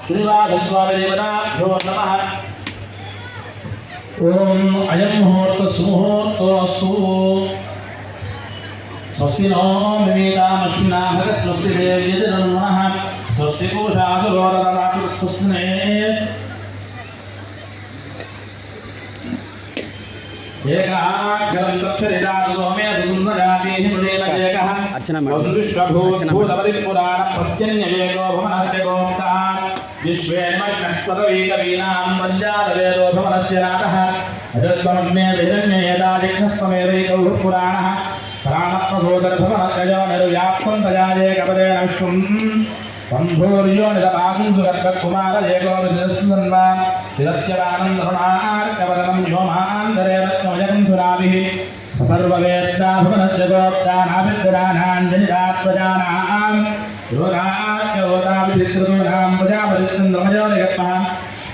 श्रीनिवासस्वामिदेवताभ्यो नमः। ओम अयं मुहूर्त सुमुहूर्तोऽस्तु। स्वस्ति नो विवेकामश्विना भगस्वस्ति देव्यजनमनः स्वस्ति पूषासुरोदरातु स्वस्ति ने एकाग्रं लक्षरिदातो मे सुन्दरातीः मुनेन एकः विश्वभूतभूतपरिपुराणप्रत्यन्यवेदो भवनस्य गोप्ता विश्वेन्मन्नस्पतवीकवीनां पञ्चादवेदो भवनस्य नाथः अजत्वमग्ने विरण्ये यदादिघ्नस्त्वमेवैकौ पुराणः प्राणप्रसोदरभवनत्रयो निर्व्याप्तं तयाजेकपदेन विश्वम् सम्भूर्यो निरपाकं सुगर्भकुमारजेको विजयस्वन्वा विदत्यवानन्दरुणार्कवदनं व्योमान्तरे रत्नमयकं सुराभिः ससर्ववेत्ता भवनजगोप्तानाभिद्रानाञ्जनिरात्मजानां योगाख्यवोताभिधिकृतूनां प्रजापतिन्द्रमयो निगत्मः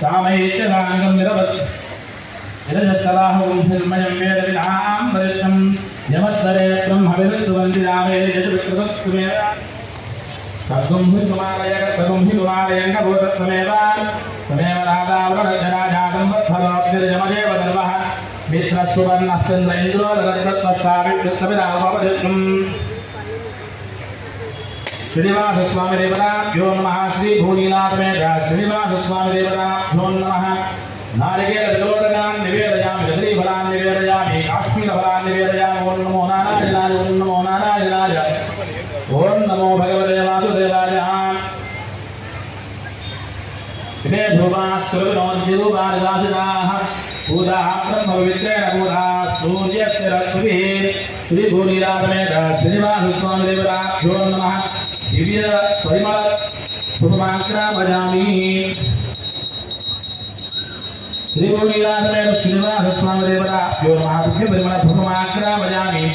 सामैत्यनाङ्गं निरवत् यजस्सलाहं हिर्मयं वेदविनां वरिष्ठं यमत्तरे ब्रह्मविरुद्धवन्दिरामे यजविकृतत्वमेव तद्गुं हि कुमारयगत्तगुं हि कुमारयङ्गभूतत्वमेव तमेव राधावरजनाजातं वत्फलोऽग्निर्यमदेव सर्वः मित्रस्सुवर्णश्चन्द्र इन्द्रो ददत्तत्वष्टाविकृतविरामपदित्वम् श्रीनिवासस्वामिदेवताभ्यो नमः। श्रीभूनीनाथमेध श्रीनिवासस्वामिदेवताभ्यो नमः। नारिकेलविलोदनान् निवेदयामि गदरीफलान् निवेदयामि काश्मीरफलान् निवेदयामि ॐ नमो नारायणाय ॐ नमो नारायणाय ॐ नमो भगवते वासुदेवाय। इमे धूपाः सुरविनोद्यरूपानिवासिनाः पूजाः ब्रह्मपवित्रेण पूजाः सूर्यस्य रश्मिभिः श्रीभूनीनाथमेध श्रीनिवासस्वामिदेवताभ्यो नमः। दिव्यपरिमलधूपमाग्रापयामि श्रीभूनीनाथमेध श्रीनिवासस्वामिदेवताभ्यो नमः। दिव्यपरिमलधूपमाग्रापयामि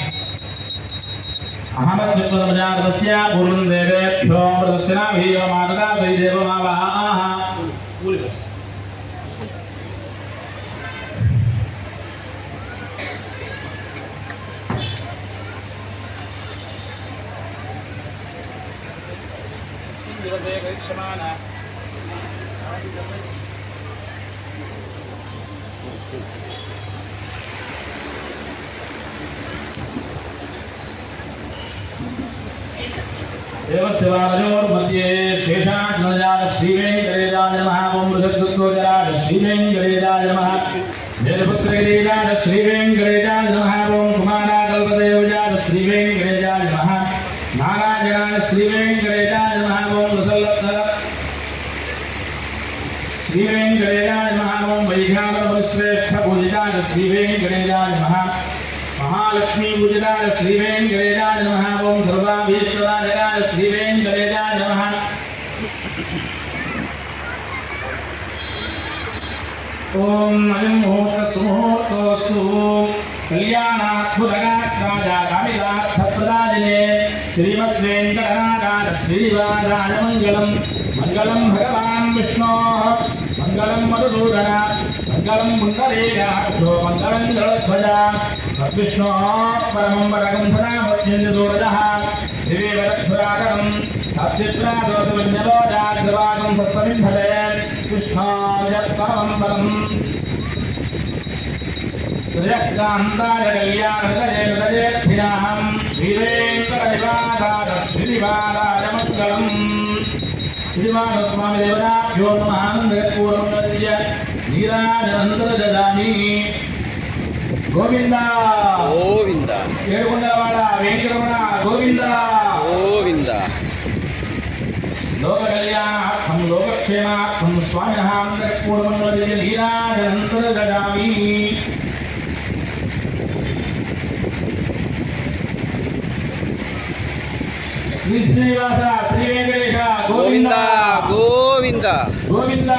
अहमद्युक्तमजातस्य पूर्वं देवेभ्यो मृतस्यनाभिः मातुका सैदेवमावाः। देवशिवालयोर्मध्ये शेषाग्नजात श्रीवेङ्कटेशाय नमः। ओं बृहद्गुप्तोजराज श्रीवेङ्कटेशाय नमः। जयपुत्रगिरिजात श्रीवेङ्कटेशाय नमः। ओं कुमाराकल्पदेवजात श्रीवेङ्कटेशाय नमः। नारायणाय श्रीवेङ्कटेशाय नमः। ओं मुसल्लद्धर श्रीवेङ्कटेशाय नमः। ओं वैघातरश्रेष्ठपूजिताय श्रीवेङ्कटेशाय नमः। महालक्ष्मी पूजिताय श्रीवेङ्कटेशाय नमः। ओं सर्वाभीष्टराजराय श्रीवेङ्कटेशाय नमः। ओं अयं मुहूर्तः सुमुहूर्तोऽस्तु। कल्याणाद्भुतगात्राय कामितार्थप्रदायिने श्रीमद्वेङ्कटनाथाय श्रीनिवासाय मङ्गलम्। मङ्गलं भगवान् विष्णोः मङ्गलं मधुसूदन मङ्गलं पुण्डरीकाक्षो मङ्गलं गरुडध्वजा तद्विष्णोः परमं वरदं सदामध्यञ्जदूरजः दिवेवरध्वराकरं तद्विप्रादोतविज्ञलोजाग्रवाकं सस्समिन्धते कृष्णाय परमं वरम् त्र्यक्कान्ताय कल्याणकरेणुकरेऽभिरामं श्रीवेङ्कटनिवासाय श्रीनिवासाय मङ्गलम्। श्रीनिवासस्वामिदेवताभ्यो नमः। नन्दपूर्वं नद्य नीराजनन्दर ददामि। गोविंद गोविंद ఏడుకొండలవాడ వెంకటరమణ గోవింద गोविंद లోక కళ్యాణార్థం లోకక్షేమార్థం స్వామినః అంతఃపూర్వమనోదిత లీలాజనంతర దదామి। శ్రీ శ్రీనివాస శ్రీ వెంకటేశ गोविंद గోవింద गोविंद గోవింద